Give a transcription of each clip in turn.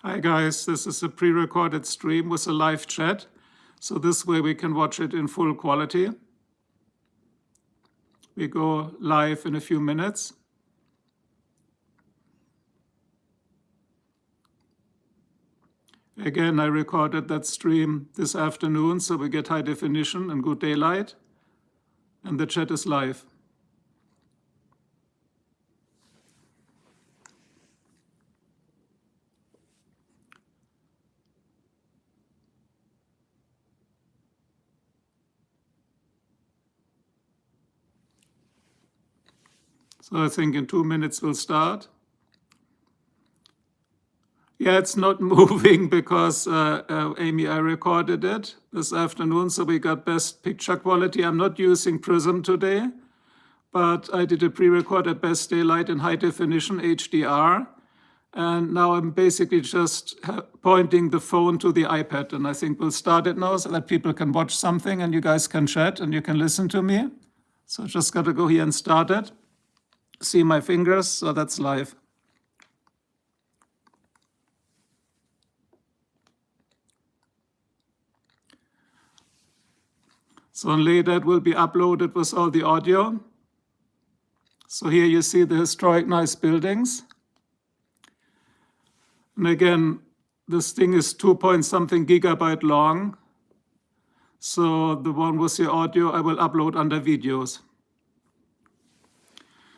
Hi guys, this is a pre-recorded stream with a live chat. So this way we can watch it in full quality. We go live in a few minutes. Again, I recorded that stream this afternoon, so we get high definition and good daylight. And the chat is live. So I think in 2 minutes we'll start. Yeah, it's not moving because, Amy, I recorded it this afternoon, so we got best picture quality. I'm not using Prism today, but I did a pre-record at best daylight in high definition HDR. And now I'm basically just pointing the phone to the iPad, and I think we'll start it now so that people can watch something and you guys can chat and you can listen to me. So just got to go here and start it. See my fingers, so that's live. So later it will be uploaded with all the audio. So here you see the historic nice buildings. And again, this thing is 2-point-something gigabyte long. So the one with the audio I will upload under videos.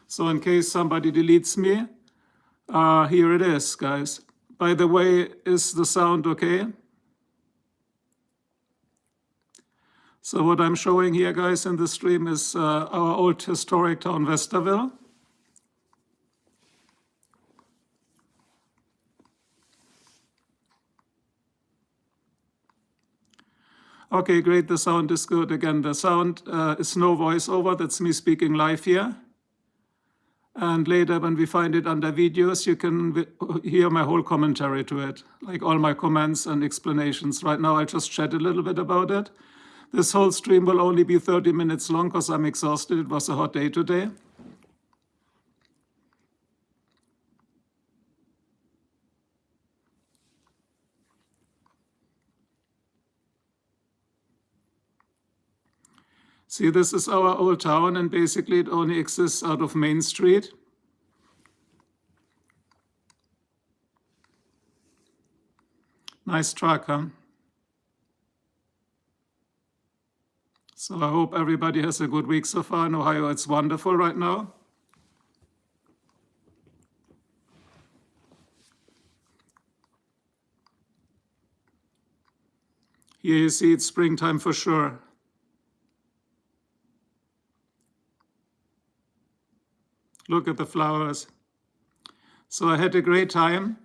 So in case somebody deletes me, here it is, guys. By the way, is the sound okay? So what I'm showing here, guys, in the stream is our old historic town, Westerville. Okay, great, the sound is good. Again, the sound is no voiceover, that's me speaking live here. And later, when we find it under videos, you can hear my whole commentary to it, like all my comments and explanations. Right now, I just chat a little bit about it. This whole stream will only be 30 minutes long because I'm exhausted. It was a hot day today. See, this is our old town, and basically it only exists out of Main Street. Nice truck, huh? So I hope everybody has a good week so far. In Ohio, it's wonderful right now. Here you see it's springtime for sure. Look at the flowers. So I had a great time.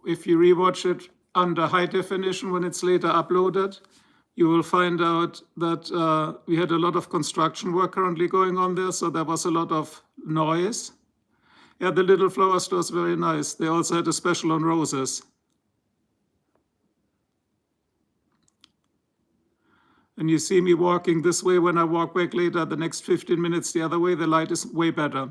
If you rewatch it under high definition when it's later uploaded, you will find out that we had a lot of construction work currently going on there, so there was a lot of noise. Yeah, the little flower store is very nice. They also had a special on roses. And you see me walking this way. When I walk back later, the next 15 minutes the other way, the light is way better.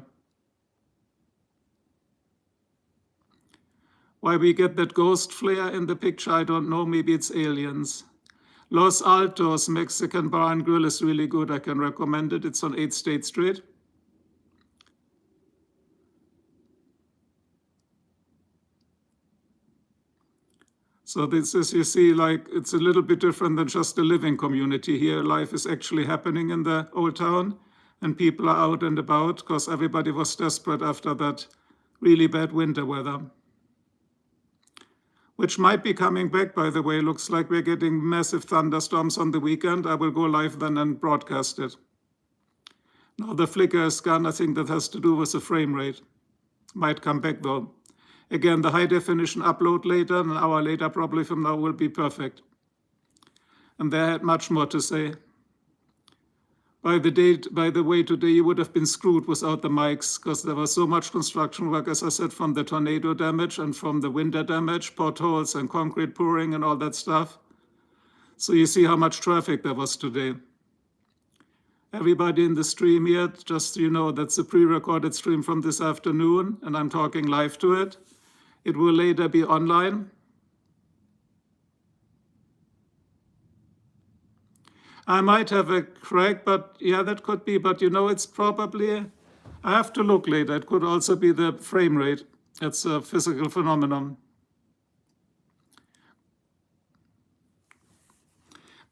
Why we get that ghost flare in the picture, I don't know. Maybe it's aliens. Los Altos Mexican Bar and Grill is really good. I can recommend it. It's on 8th State Street. So this is, you see, like it's a little bit different than just a living community here. Life is actually happening in the old town, and people are out and about because everybody was desperate after that really bad winter weather, which might be coming back, by the way. Looks like we're getting massive thunderstorms on the weekend. I will go live then and broadcast it. Now the flicker is gone. I think that has to do with the frame rate. Might come back though. Again, the high definition upload later, an hour later probably from now, will be perfect. And they had much more to say. By the way, today you would have been screwed without the mics because there was so much construction work, as I said, from the tornado damage and from the winter damage, potholes and concrete pouring and all that stuff. So you see how much traffic there was today. Everybody in the stream here, just so you know, that's a pre-recorded stream from this afternoon, and I'm talking live to it. It will later be online. I might have a crack, but yeah, that could be. But it's probably, I have to look later. It could also be the frame rate. It's a physical phenomenon.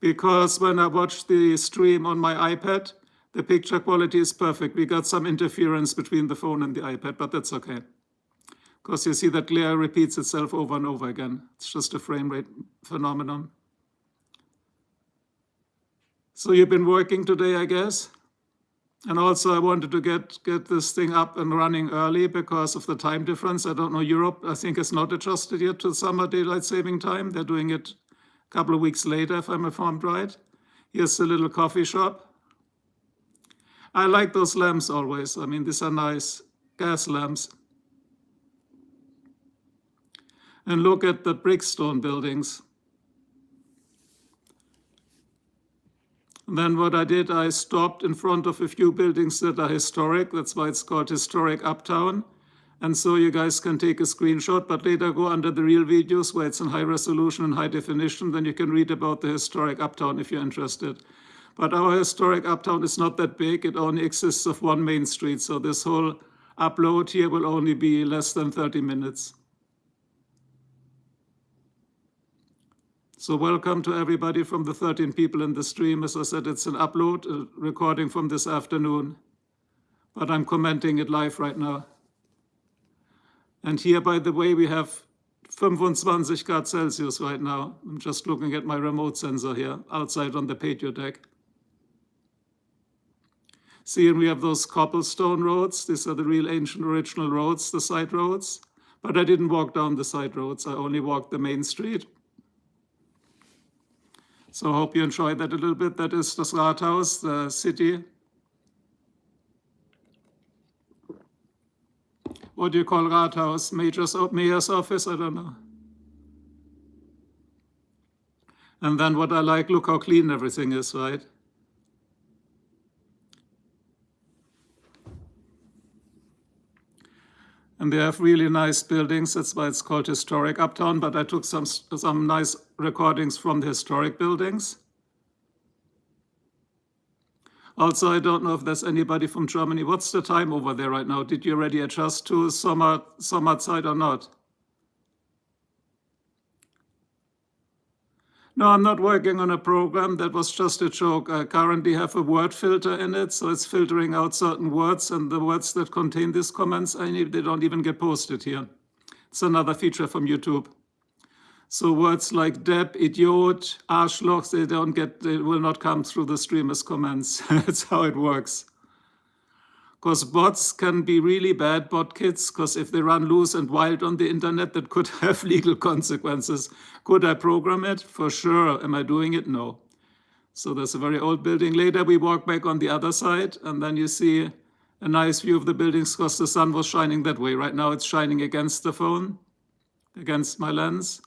Because when I watch the stream on my iPad, the picture quality is perfect. We got some interference between the phone and the iPad, but that's okay. Because you see that glare repeats itself over and over again. It's just a frame rate phenomenon. So you've been working today, I guess. And also I wanted to get this thing up and running early because of the time difference. I don't know, Europe, I think, is not adjusted yet to summer daylight saving time. They're doing it a couple of weeks later, if I'm informed right. Here's a little coffee shop. I like those lamps always. I mean, these are nice gas lamps. And look at the brickstone buildings. And then what I did, I stopped in front of a few buildings that are historic. That's why it's called Historic Uptown. And so you guys can take a screenshot, but later go under the real videos where it's in high resolution and high definition. Then you can read about the historic Uptown if you're interested. But our historic Uptown is not that big. It only exists of one main street. So this whole upload here will only be less than 30 minutes. So welcome to everybody from the 13 people in the stream. As I said, it's an upload, a recording from this afternoon, but I'm commenting it live right now. And here, by the way, we have 25 grad Celsius right now. I'm just looking at my remote sensor here, outside on the patio deck. See, and we have those cobblestone roads. These are the real ancient original roads, the side roads. But I didn't walk down the side roads. I only walked the main street. So I hope you enjoyed that a little bit. That is das Rathaus, the city. What do you call Rathaus? Mayor's office? I don't know. And then what I like, look how clean everything is, right? And they have really nice buildings. That's why it's called Historic Uptown. But I took some nice recordings from the historic buildings. Also, I don't know if there's anybody from Germany. What's the time over there right now? Did you already adjust to summerside or not? No, I'm not working on a program. That was just a joke. I currently have a word filter in it, so it's filtering out certain words, and the words that contain these comments, they don't even get posted here. It's another feature from YouTube. So words like Depp, Idiot, Arschloch, they will not come through the stream as comments. That's how it works. Because bots can be really bad, bot kits, because if they run loose and wild on the internet, that could have legal consequences. Could I program it? For sure. Am I doing it? No. So there's a very old building. Later we walk back on the other side, and then you see a nice view of the buildings because the sun was shining that way. Right now it's shining against the phone, against my lens.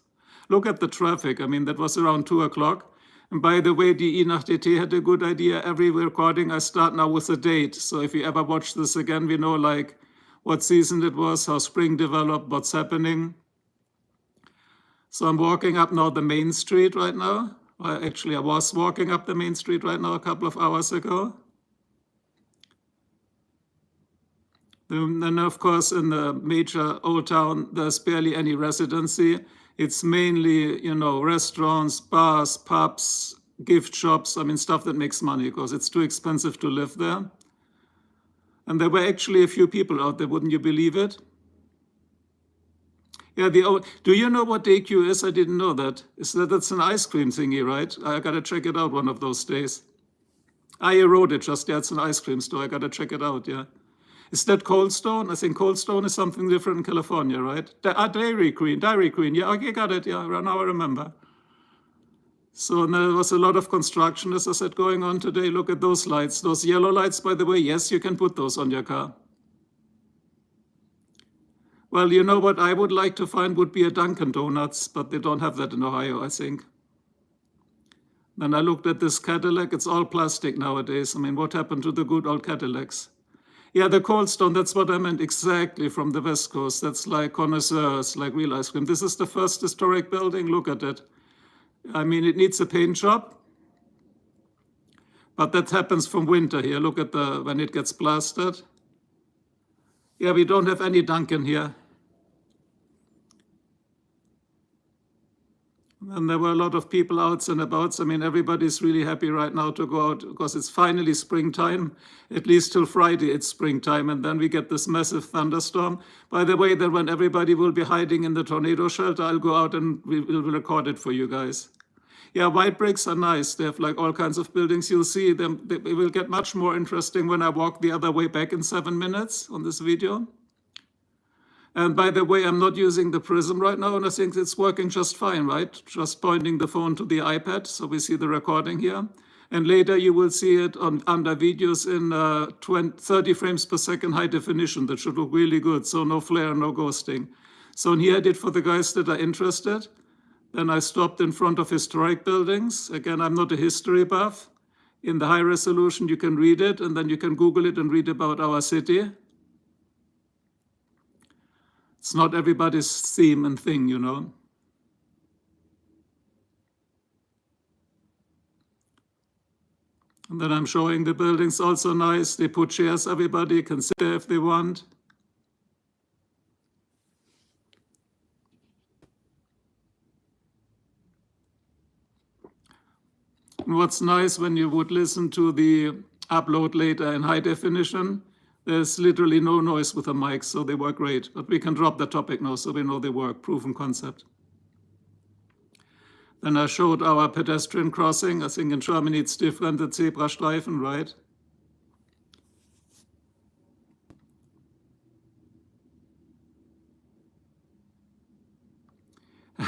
Look at the traffic. I mean, that was around 2 o'clock. And by the way, DE nach DT had a good idea. Every recording I start now with a date. So if you ever watch this again, we know like what season it was, how spring developed, what's happening. So I'm walking up now the main street right now. Actually, I was walking up the main street right now a couple of hours ago. Then, of course, in the major old town, there's barely any residency. It's mainly, restaurants, bars, pubs, gift shops. I mean, stuff that makes money because it's too expensive to live there. And there were actually a few people out there, wouldn't you believe it? Yeah, do you know what DQ is? I didn't know that. That's an ice cream thingy, right? I gotta check it out one of those days. I wrote it just, yeah, it's an ice cream store. I gotta check it out, yeah. Is that Cold Stone? I think Cold Stone is something different in California, right? Dairy Queen. Yeah, okay, got it. Yeah, now I remember. So there was a lot of construction, as I said, going on today. Look at those lights. Those yellow lights, by the way, yes, you can put those on your car. Well, you know what I would like to find would be a Dunkin' Donuts, but they don't have that in Ohio, I think. Then I looked at this Cadillac. It's all plastic nowadays. I mean, what happened to the good old Cadillacs? Yeah, the Cold Stone, that's what I meant exactly, from the West Coast. That's like connoisseurs, like real ice cream. This is the first historic building. Look at it. I mean, it needs a paint job, but that happens from winter here. Look at when it gets blasted. Yeah, we don't have any Dunkin' here. And there were a lot of people out and about. I mean, everybody's really happy right now to go out because it's finally springtime. At least till Friday, it's springtime. And then we get this massive thunderstorm. By the way, that when everybody will be hiding in the tornado shelter, I'll go out and we will record it for you guys. Yeah, white bricks are nice. They have like all kinds of buildings. You'll see them. It will get much more interesting when I walk the other way back in 7 minutes on this video. And by the way, I'm not using the prism right now, and I think it's working just fine, right? Just pointing the phone to the iPad, so we see the recording here. And later you will see it under videos in 30 frames per second high definition. That should look really good, so no flare, no ghosting. So here I did for the guys that are interested. Then I stopped in front of historic buildings. Again, I'm not a history buff. In the high resolution, you can read it, and then you can Google it and read about our city. It's not everybody's theme and thing, you know. And then I'm showing the buildings, also nice. They put chairs, everybody can sit there if they want. And what's nice, when you would listen to the upload later in high definition, there's literally no noise with the mics, so they work great. But we can drop the topic now, so we know they work. Proven concept. Then I showed our pedestrian crossing. I think in Germany it's different, the Zebrastreifen, right?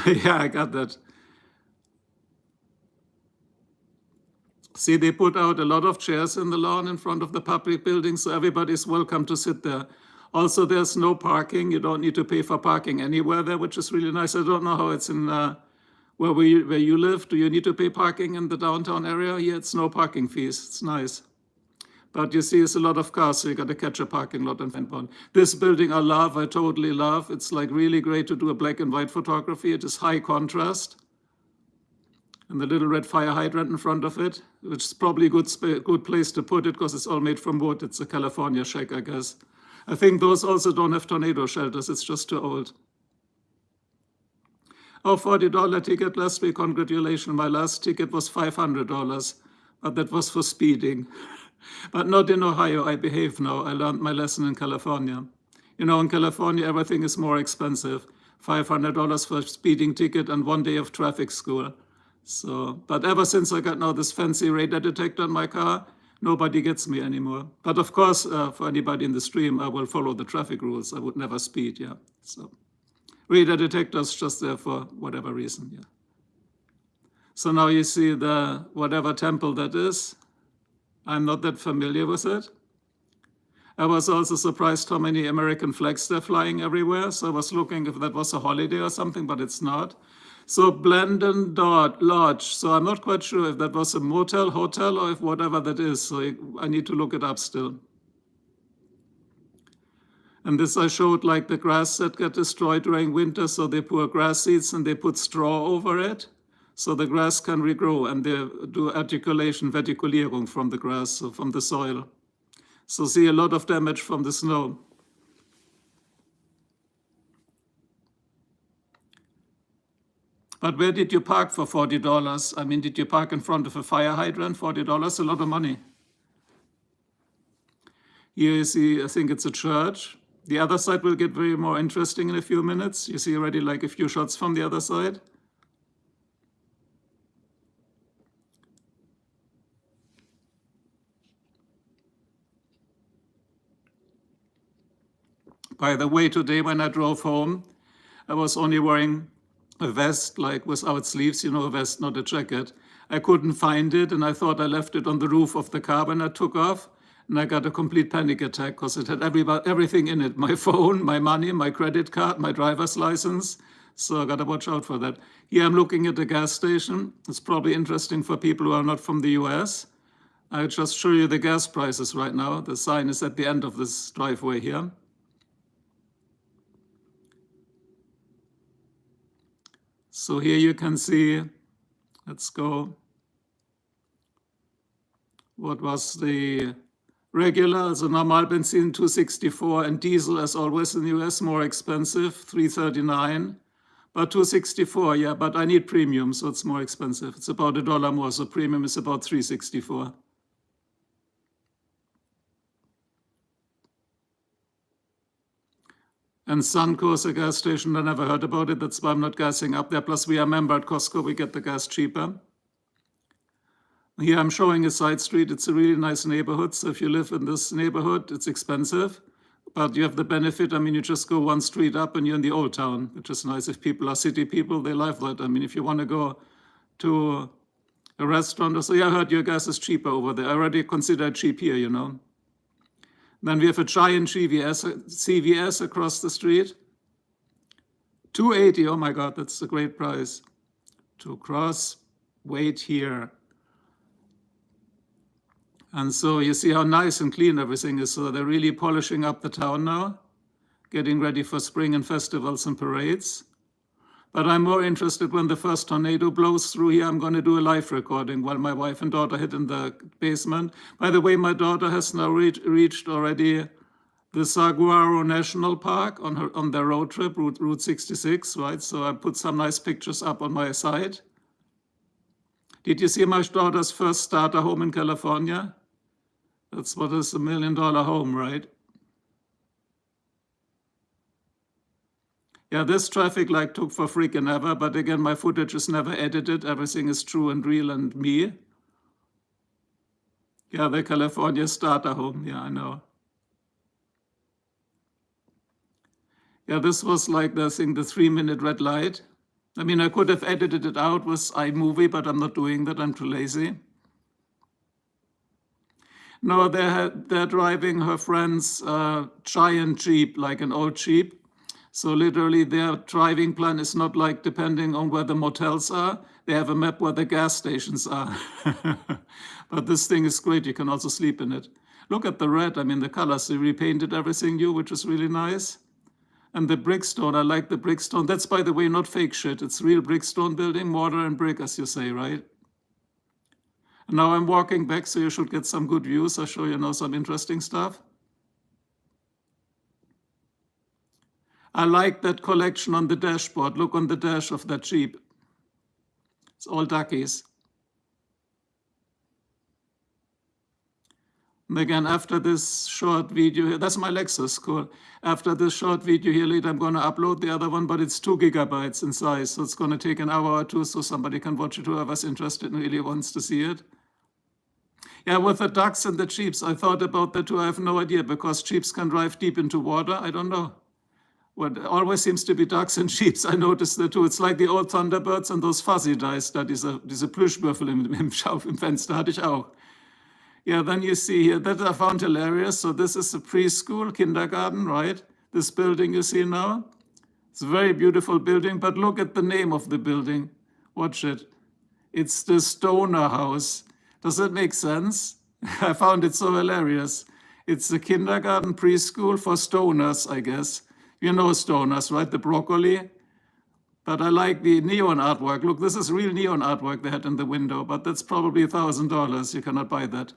Yeah, I got that. See, they put out a lot of chairs in the lawn in front of the public building, so everybody's welcome to sit there. Also, there's no parking. You don't need to pay for parking anywhere there, which is really nice. I don't know how it's in where you live. Do you need to pay parking in the downtown area? Here, it's no parking fees. It's nice. But you see, it's a lot of cars, so you got to catch a parking lot and find one. This building I love, I totally love. It's like really great to do a black and white photography. It is high contrast. And the little red fire hydrant in front of it, which is probably a good place to put it because it's all made from wood. It's a California shack, I guess. I think those also don't have tornado shelters. It's just too old. Oh, $40 ticket last week. Congratulations. My last ticket was $500, but that was for speeding. But not in Ohio. I behave now. I learned my lesson in California. You know, in California, everything is more expensive. $500 for a speeding ticket and 1 day of traffic school. So, but ever since I got now this fancy radar detector in my car, nobody gets me anymore. But of course, for anybody in the stream, I will follow the traffic rules. I would never speed, yeah. So radar detectors just there for whatever reason, yeah. So now you see the whatever temple that is. I'm not that familiar with it. I was also surprised how many American flags they're flying everywhere. So I was looking if that was a holiday or something, but it's not. So Blendon Lodge. So I'm not quite sure if that was a motel, hotel, or if whatever that is. So I need to look it up still. And this I showed like the grass that got destroyed during winter. So they pour grass seeds and they put straw over it. So the grass can regrow, and they do articulation, verticulierung from the grass, so from the soil. So see a lot of damage from the snow. But where did you park for $40? I mean, did you park in front of a fire hydrant? $40, a lot of money. Here you see, I think it's a church. The other side will get very more interesting in a few minutes. You see already like a few shots from the other side. By the way, today when I drove home, I was only wearing a vest, like without sleeves, you know, a vest, not a jacket. I couldn't find it, and I thought I left it on the roof of the car when I took off, and I got a complete panic attack because it had everything in it, my phone, my money, my credit card, my driver's license, so I got to watch out for that. Here I'm looking at the gas station. It's probably interesting for people who are not from the US. I'll just show you the gas prices right now. The sign is at the end of this driveway here. So here you can see, let's go, what was the regular, so normal benzene 264, and diesel, as always in the US, more expensive, 339, but 264, yeah, but I need premium, so it's more expensive. It's about $1 more, so premium is about 364. And Sunco is a gas station, I never heard about it, that's why I'm not gassing up there. Plus we are a member at Costco, we get the gas cheaper. Here I'm showing a side street, it's a really nice neighborhood, so if you live in this neighborhood, it's expensive, but you have the benefit, I mean, you just go one street up and you're in the old town, which is nice. If people are city people, they love that. I mean, if you want to go to a restaurant or so, yeah, I heard your gas is cheaper over there. I already consider it cheap here, you know. Then we have a giant CVS across the street. $2.80, oh my God, that's a great price. To cross, wait here. And so you see how nice and clean everything is. So they're really polishing up the town now, getting ready for spring and festivals and parades. But I'm more interested when the first tornado blows through here. I'm going to do a live recording while my wife and daughter hid in the basement. By the way, my daughter has now reached already the Saguaro National Park on their road trip, Route 66, right? So I put some nice pictures up on my site. Did you see my daughter's first starter home in California? That's what is $1 million home, right? Yeah, this traffic light took for freaking ever, but again, my footage is never edited. Everything is true and real and me. Yeah, the California starter home. Yeah, I know. Yeah, this was like the 3-minute red light. I mean, I could have edited it out with iMovie, but I'm not doing that. I'm too lazy. No, they're driving her friend's giant Jeep, like an old Jeep. So literally their driving plan is not like depending on where the motels are. They have a map where the gas stations are. But this thing is great. You can also sleep in it. Look at the red. I mean, the colors, they repainted everything new, which is really nice. And the brickstone, I like the brickstone. That's, by the way, not fake shit. It's real brickstone building, mortar and brick, as you say, right? And now I'm walking back, so you should get some good views. I'll show you now some interesting stuff. I like that collection on the dashboard. Look on the dash of that Jeep. It's all duckies. And again, after this short video, that's my Lexus, cool. After this short video here later, I'm going to upload the other one, but it's 2 gigabytes in size. So it's going to take an hour or two so somebody can watch it, whoever's interested and really wants to see it. Yeah, with the ducks and the Jeeps, I thought about that too. I have no idea, because Jeeps can drive deep into water. I don't know. What always seems to be ducks and Jeeps. I noticed that too. It's like the old Thunderbirds und those Fuzzy Dice, da diese Plüschwürfel im Fenster hatte ich auch. Yeah, then you see here, that I found hilarious. So this is a preschool, kindergarten, right? This building you see now. It's a very beautiful building, but look at the name of the building. Watch it. It's the Stoner House. Does that make sense? I found it so hilarious. It's a kindergarten preschool for stoners, I guess. You know stoners, right? The broccoli. But I like the neon artwork. Look, this is real neon artwork they had in the window, but that's probably $1,000. You cannot buy that.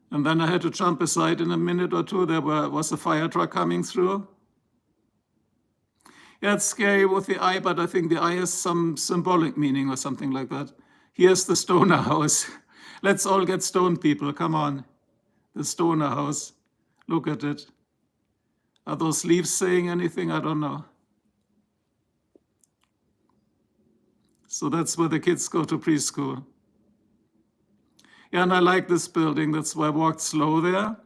And then I had to jump aside in a minute or two. There was a fire truck coming through. Yeah, it's scary with the eye, but I think the eye has some symbolic meaning or something like that. Here's the Stoner House. Let's all get stoned, people. Come on. The Stoner House. Look at it. Are those leaves saying anything? I don't know. So that's where the kids go to preschool. Yeah, and I like this building. That's why I walked slow there.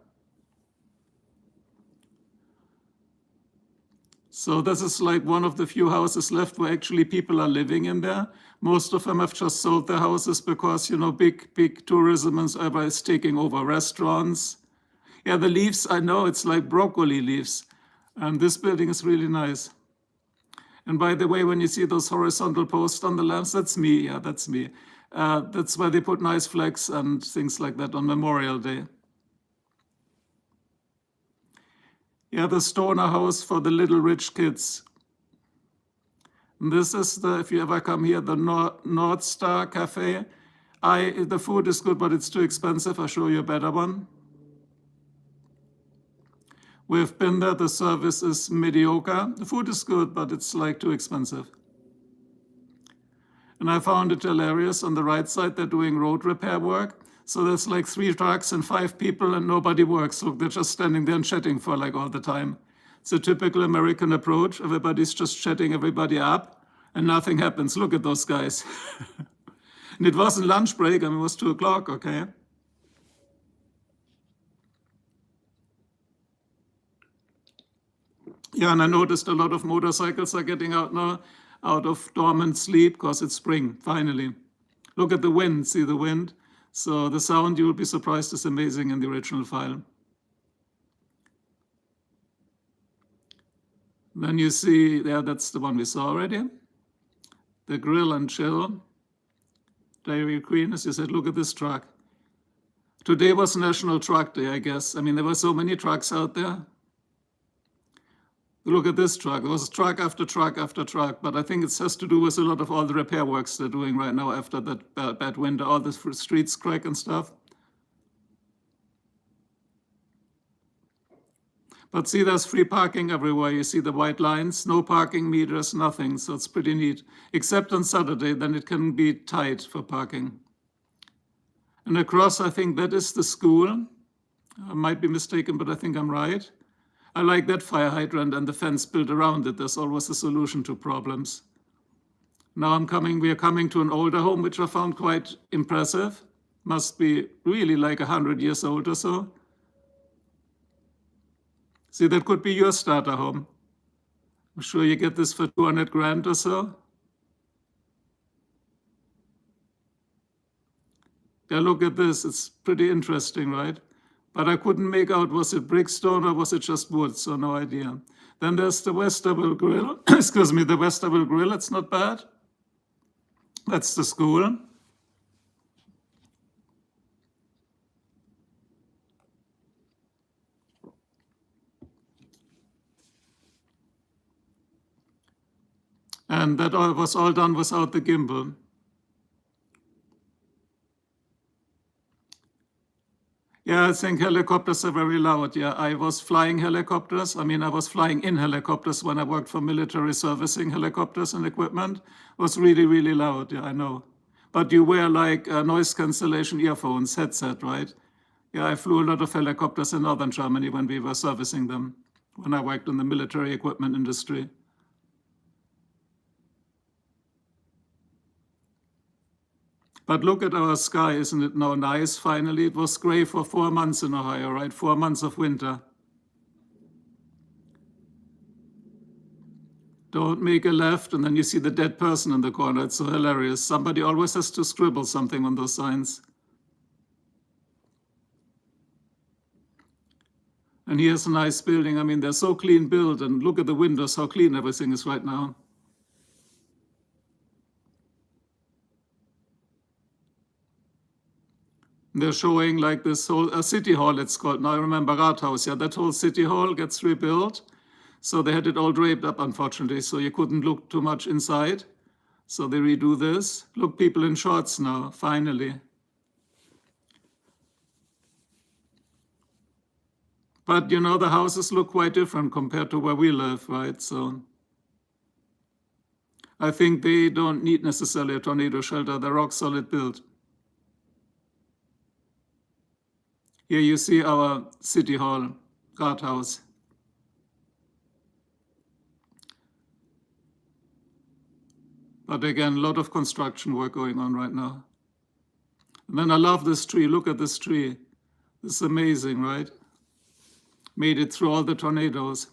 So this is like one of the few houses left where actually people are living in there. Most of them have just sold their houses because, you know, big tourism and everybody is taking over restaurants. Yeah, the leaves, I know, it's like broccoli leaves. And this building is really nice. And by the way, when you see those horizontal posts on the lamps, that's me. Yeah, that's me. That's where they put nice flags and things like that on Memorial Day. Yeah, the Stoner House for the little rich kids. And this is the, if you ever come here, the North Star Cafe. The food is good, but it's too expensive. I'll show you a better one. We've been there, the service is mediocre. The food is good, but it's like too expensive. And I found it hilarious. On the right side, they're doing road repair work. So there's like 3 trucks and 5 people and nobody works. Look, they're just standing there and chatting for like all the time. It's a typical American approach. Everybody's just chatting everybody up and nothing happens. Look at those guys. And it wasn't lunch break, I mean, it was 2 o'clock, okay? Yeah, and I noticed a lot of motorcycles are getting out now, out of dormant sleep, because it's spring, finally. Look at the wind, see the wind? So the sound, you'll be surprised, is amazing in the original file. Then you see, yeah, that's the one we saw already. The grill and chill. Dairy Queen, as you said, look at this truck. Today was National Truck Day, I guess. I mean, there were so many trucks out there. Look at this truck. There was truck after truck after truck, but I think it has to do with a lot of all the repair works they're doing right now after that bad winter, all the streets crack and stuff. But see, there's free parking everywhere. You see the white lines, no parking meters, nothing. So it's pretty neat. Except on Saturday, then it can be tight for parking. And across, I think that is the school. I might be mistaken, but I think I'm right. I like that fire hydrant and the fence built around it. There's always a solution to problems. Now we are coming to an older home, which I found quite impressive. Must be really like 100 years old or so. See, that could be your starter home. I'm sure you get this for 200 grand or so. Yeah, look at this. It's pretty interesting, right? But I couldn't make out, was it brick stone or was it just wood? So no idea. Then there's the Westerville Grill. Excuse me, the Westerville Grill. It's not bad. That's the school. And that was all done without the gimbal. Yeah, I think helicopters are very loud. Yeah, I was flying helicopters. I mean, I was flying in helicopters when I worked for military servicing helicopters and equipment. It was really, really loud. Yeah, I know. But you wear like noise cancellation earphones, headset, right? Yeah, I flew a lot of helicopters in northern Germany when we were servicing them, when I worked in the military equipment industry. But look at our sky, isn't it now nice? Finally, it was gray for 4 months in Ohio, right? 4 months of winter. Don't make a left, and then you see the dead person in the corner. It's so hilarious. Somebody always has to scribble something on those signs. And here's a nice building. I mean, they're so clean built, and look at the windows, how clean everything is right now. They're showing like this whole city hall, it's called. Now I remember Rathaus. Yeah, that whole city hall gets rebuilt. So they had it all draped up, unfortunately, so you couldn't look too much inside. So they redo this. Look, people in shorts now, finally. But, you know, the houses look quite different compared to where we live, right? So I think they don't need necessarily a tornado shelter. They're rock solid built. Here you see our city hall, Rathaus. But again, a lot of construction work going on right now. And then I love this tree. Look at this tree. This is amazing, right? Made it through all the tornadoes.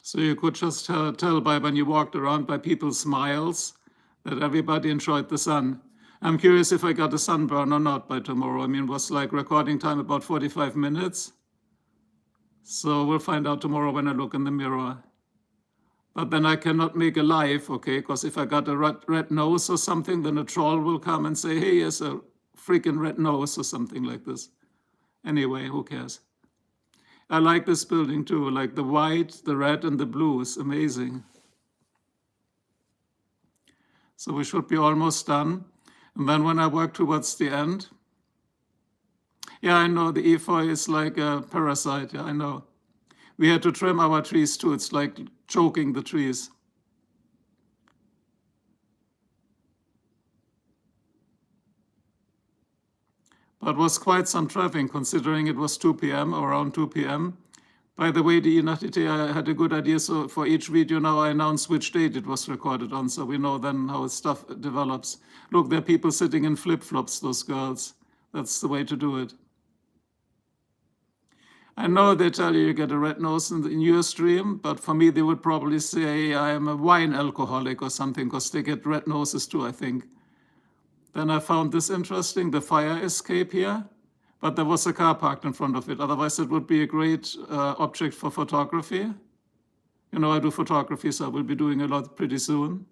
So you could just tell by when you walked around by people's smiles that everybody enjoyed the sun. I'm curious if I got a sunburn or not by tomorrow. I mean, it was like recording time about 45 minutes. So we'll find out tomorrow when I look in the mirror. But then I cannot make a live, okay? Because if I got a red nose or something, then a troll will come and say, hey, he has a freaking red nose or something like this. Anyway, who cares? I like this building too, like the white, the red, and the blue is amazing. So we should be almost done. And then when I work towards the end, yeah, I know the efeu is like a parasite, yeah, I know. We had to trim our trees too, it's like choking the trees. But it was quite some traffic considering it was 2 p.m. or around 2 p.m. By the way, I had a good idea, so for each video now I announce which date it was recorded on, so we know then how stuff develops. Look, there are people sitting in flip-flops, those girls. That's the way to do it. I know they tell you get a red nose in your stream, but for me they would probably say I am a wine alcoholic or something, because they get red noses too, I think. Then I found this interesting, the fire escape here, but there was a car parked in front of it. Otherwise it would be a great object for photography. You know, I do photography, so I will be doing a lot pretty soon.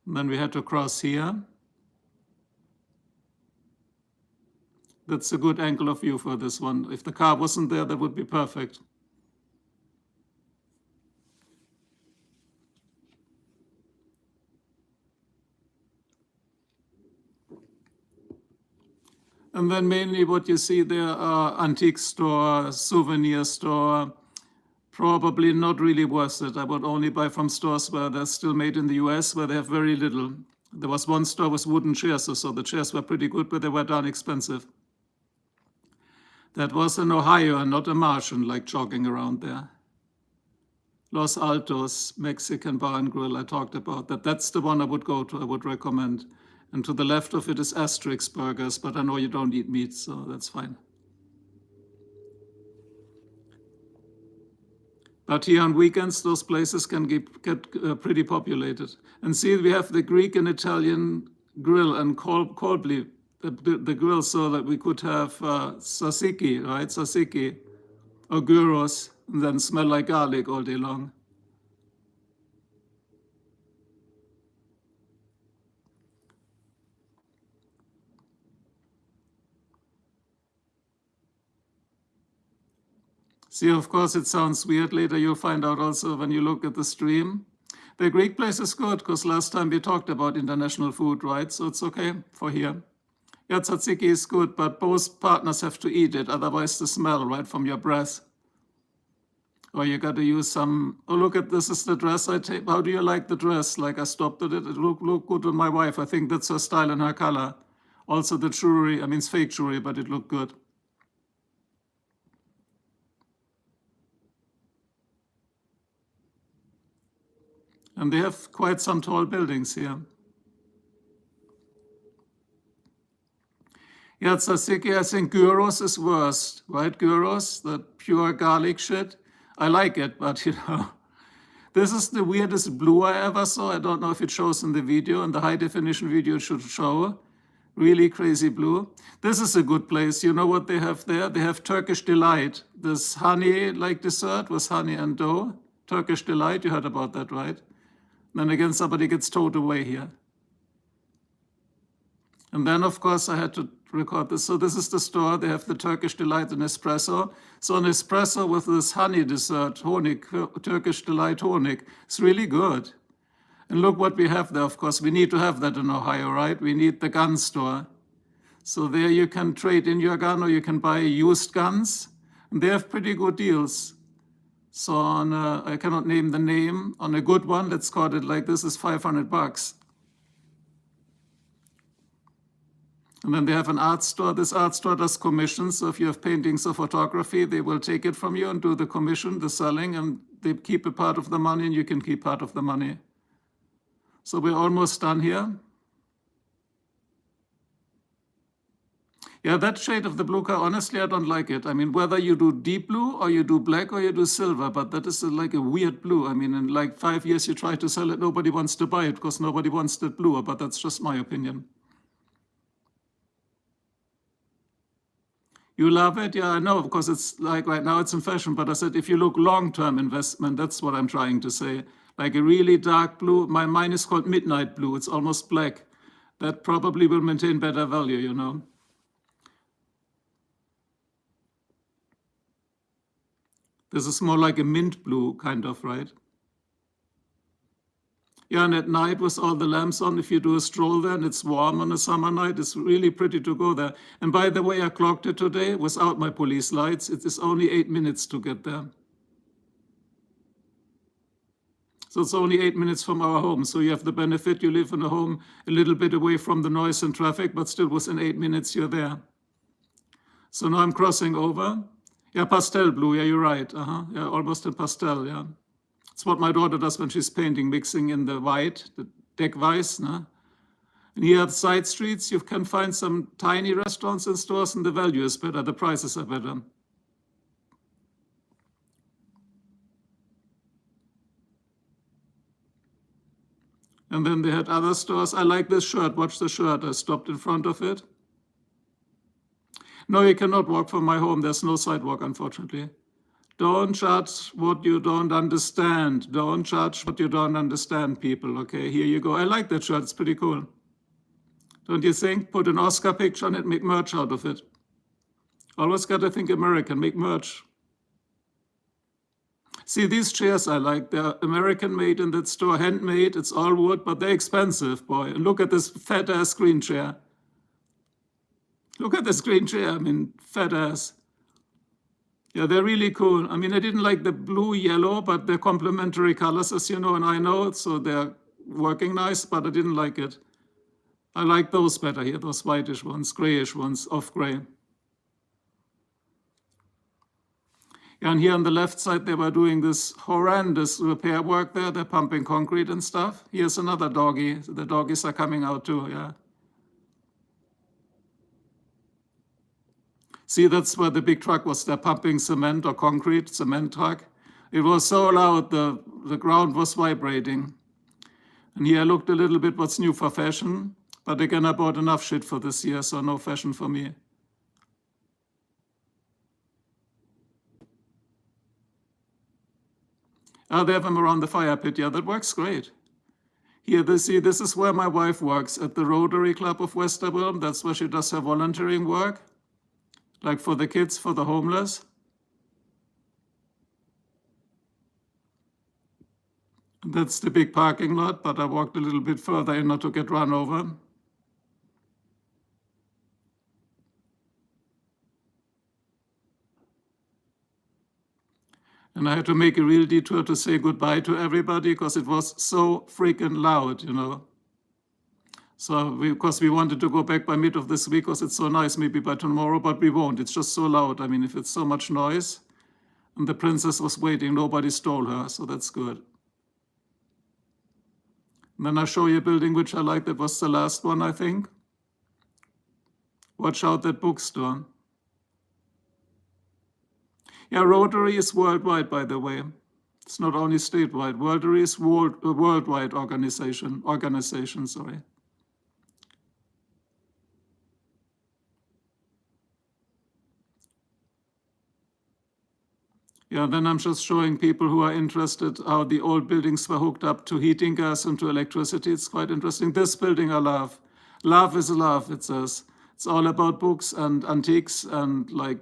And then we had to cross here. That's a good angle of view for this one. If the car wasn't there, that would be perfect. And then mainly what you see there are antique store, souvenir store, probably not really worth it. I would only buy from stores where they're still made in the US, where they have very little. There was one store with wooden chairs, so the chairs were pretty good, but they were darn expensive. That was in Ohio and not a Martian, like jogging around there. Los Altos, Mexican Bar and Grill, I talked about that. That's the one I would go to, I would recommend. And to the left of it is Asterix Burgers, but I know you don't eat meat, so that's fine. But here on weekends, those places can get pretty populated. And see, we have the Greek and Italian grill and Kolbli, the grill, so that we could have tzatziki, right? Tzatziki or gyros, and then smell like garlic all day long. See, of course, it sounds weird. Later you'll find out also when you look at the stream. The Greek place is good, because last time we talked about international food, right? So it's okay for here. Yeah, tzatziki is good, but both partners have to eat it, otherwise the smell, right, from your breath. Or you got to use some, oh, look at this is the dress I take. How do you like the dress? Like I stopped at it, it looked good on my wife. I think that's her style and her color. Also the jewelry, I mean, it's fake jewelry, but it looked good. And they have quite some tall buildings here. Yeah, tzatziki, I think gyros is worst, right? Gyros, that pure garlic shit. I like it, but you know, this is the weirdest blue I ever saw. I don't know if it shows in the video. In the high definition video, it should show. Really crazy blue. This is a good place. You know what they have there? They have Turkish Delight. This honey-like dessert with honey and dough. Turkish Delight, you heard about that, right? Then again, somebody gets towed away here. And then, of course, I had to record this. So this is the store. They have the Turkish Delight and espresso. So an espresso with this honey dessert, Honig, Turkish Delight Honig. It's really good. And look what we have there, of course. We need to have that in Ohio, right? We need the gun store. So there you can trade in your gun or you can buy used guns. And they have pretty good deals. So on I cannot name the name. On a good one, let's call it like this, is $500. And then they have an art store. This art store does commissions. So if you have paintings or photography, they will take it from you and do the commission, the selling, and they keep a part of the money and you can keep part of the money. So we're almost done here. Yeah, that shade of the blue car, honestly, I don't like it. I mean, whether you do deep blue or you do black or you do silver, but that is like a weird blue. I mean, in like 5 years you try to sell it, nobody wants to buy it because nobody wants that blue, but that's just my opinion. You love it? Yeah, I know, because it's like right now it's in fashion, but I said if you look long-term investment, that's what I'm trying to say. Like a really dark blue, mine is called midnight blue, it's almost black. That probably will maintain better value, you know. This is more like a mint blue, kind of, right? Yeah, and at night with all the lamps on, if you do a stroll there and it's warm on a summer night, it's really pretty to go there. And by the way, I clocked it today without my police lights. It is only 8 minutes to get there. So it's only 8 minutes from our home. So you have the benefit, you live in a home a little bit away from the noise and traffic, but still within 8 minutes you're there. So now I'm crossing over. Yeah, pastel blue, yeah, you're right. Yeah, almost in pastel, yeah. It's what my daughter does when she's painting, mixing in the white, the Deckweiß. No? And here at side streets, you can find some tiny restaurants and stores, and the value is better, the prices are better. And then they had other stores. I like this shirt, watch the shirt. I stopped in front of it. No, you cannot walk from my home. There's no sidewalk, unfortunately. Don't judge what you don't understand. Don't judge what you don't understand, people. Okay, here you go. I like that shirt. It's pretty cool. Don't you think? Put an Oscar picture on it, make merch out of it. Always got to think American, make merch. See, these chairs I like. They're American made in that store, handmade. It's all wood, but they're expensive, boy. And look at this fat ass green chair. Look at this green chair. I mean, fat ass. Yeah, they're really cool. I mean, I didn't like the blue, yellow, but they're complementary colors, as you know, and I know, so they're working nice, but I didn't like it. I like those better here, those whitish ones, grayish ones, off gray. Yeah, and here on the left side, they were doing this horrendous repair work there. They're pumping concrete and stuff. Here's another doggy. The doggies are coming out too, yeah. See, that's where the big truck was. They're pumping cement or concrete, cement truck. It was so loud, the ground was vibrating. And here I looked a little bit what's new for fashion. But again, I bought enough shit for this year, so no fashion for me. They have them around the fire pit. Yeah, that works great. Here, this is where my wife works, at the Rotary Club of Westerville. That's where she does her volunteering work. Like for the kids, for the homeless. That's the big parking lot, but I walked a little bit further in not to get run over. And I had to make a real detour to say goodbye to everybody because it was so freaking loud, you know. So, because we wanted to go back by mid of this week because it's so nice, maybe by tomorrow, but we won't. It's just so loud. I mean, if it's so much noise, and the princess was waiting, nobody stole her, so that's good. And then I'll show you a building which I like. That was the last one, I think. Watch out, that bookstore. Yeah, Rotary is worldwide, by the way. It's not only statewide. Rotary is a worldwide organization, sorry. Yeah, then I'm just showing people who are interested how the old buildings were hooked up to heating gas and to electricity. It's quite interesting. This building I love. Love is love, it says. It's all about books and antiques and like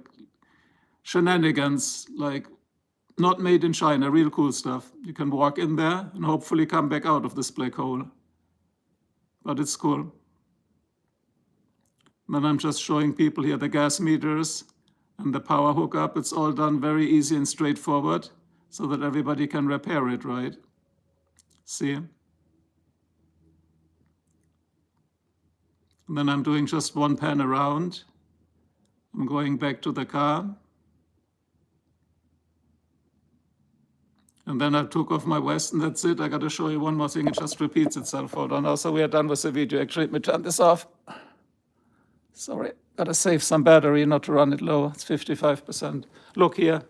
shenanigans, like not made in China, real cool stuff. You can walk in there and hopefully come back out of this black hole. But it's cool. And then I'm just showing people here the gas meters and the power hookup. It's all done very easy and straightforward so that everybody can repair it, right? See? And then I'm doing just one pan around. I'm going back to the car. And then I took off my vest, and that's it. I got to show you one more thing. It just repeats itself. Hold on. Also, we are done with the video. Actually, let me turn this off. Sorry. Gotta save some battery not to run it low. It's 55%. Look here.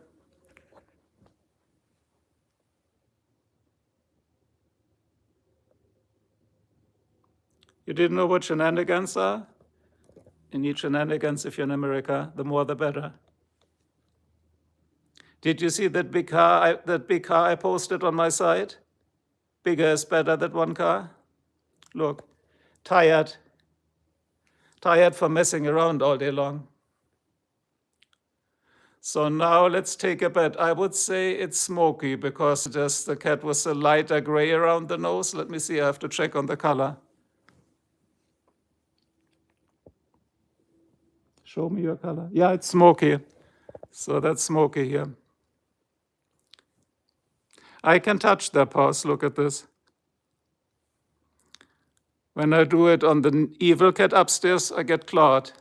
You didn't know what shenanigans are? You need shenanigans if you're in America. The more, the better. Did you see that big car I posted on my site? Bigger is better, that one car. Look, tired from messing around all day long. So now let's take a bet. I would say it's smoky because the cat was a lighter gray around the nose. Let me see, I have to check on the color. Show me your color. Yeah, it's smoky. So that's smoky here. I can touch their paws, look at this. When I do it on the evil cat upstairs, I get clawed.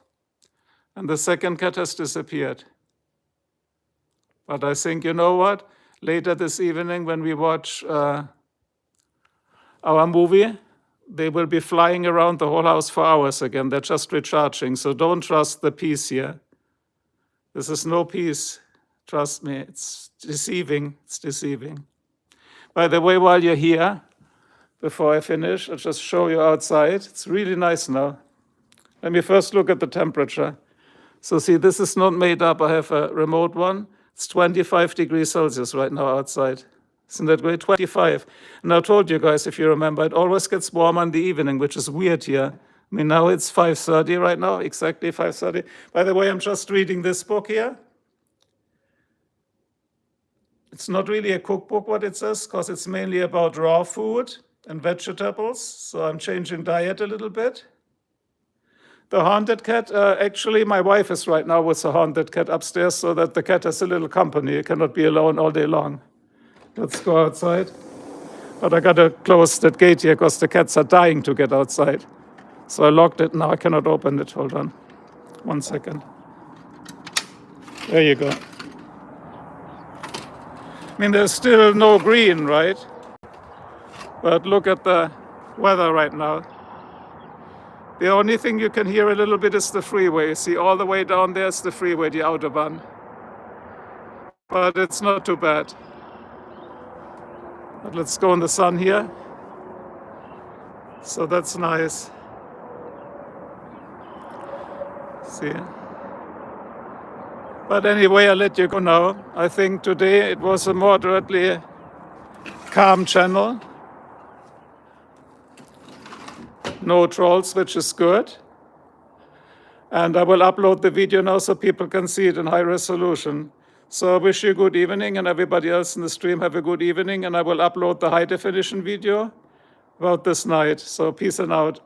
And the second cat has disappeared. But I think, you know what? Later this evening when we watch our movie, they will be flying around the whole house for hours again. They're just recharging. So don't trust the peace here. This is no peace. Trust me, it's deceiving. It's deceiving. By the way, while you're here, before I finish, I'll just show you outside. It's really nice now. Let me first look at the temperature. So see, this is not made up. I have a remote one. It's 25 degrees Celsius right now outside. Isn't that great? 25. And I told you guys, if you remember, it always gets warmer in the evening, which is weird here. I mean, now it's 5:30 right now, exactly 5:30. By the way, I'm just reading this book here. It's not really a cookbook, what it says, because it's mainly about raw food and vegetables. So I'm changing diet a little bit. The haunted cat, actually, my wife is right now with the haunted cat upstairs so that the cat has a little company. It cannot be alone all day long. Let's go outside. But I gotta close that gate here because the cats are dying to get outside. So I locked it. Now I cannot open it. Hold on. 1 second. There you go. I mean, there's still no green, right? But look at the weather right now. The only thing you can hear a little bit is the freeway. See, all the way down there is the freeway, the Autobahn. But it's not too bad. But let's go in the sun here. So that's nice. See? But anyway, I'll let you go now. I think today it was a moderately calm channel. No trolls, which is good. And I will upload the video now so people can see it in high resolution. So I wish you a good evening, and everybody else in the stream have a good evening, and I will upload the high definition video about this night. So peace and out.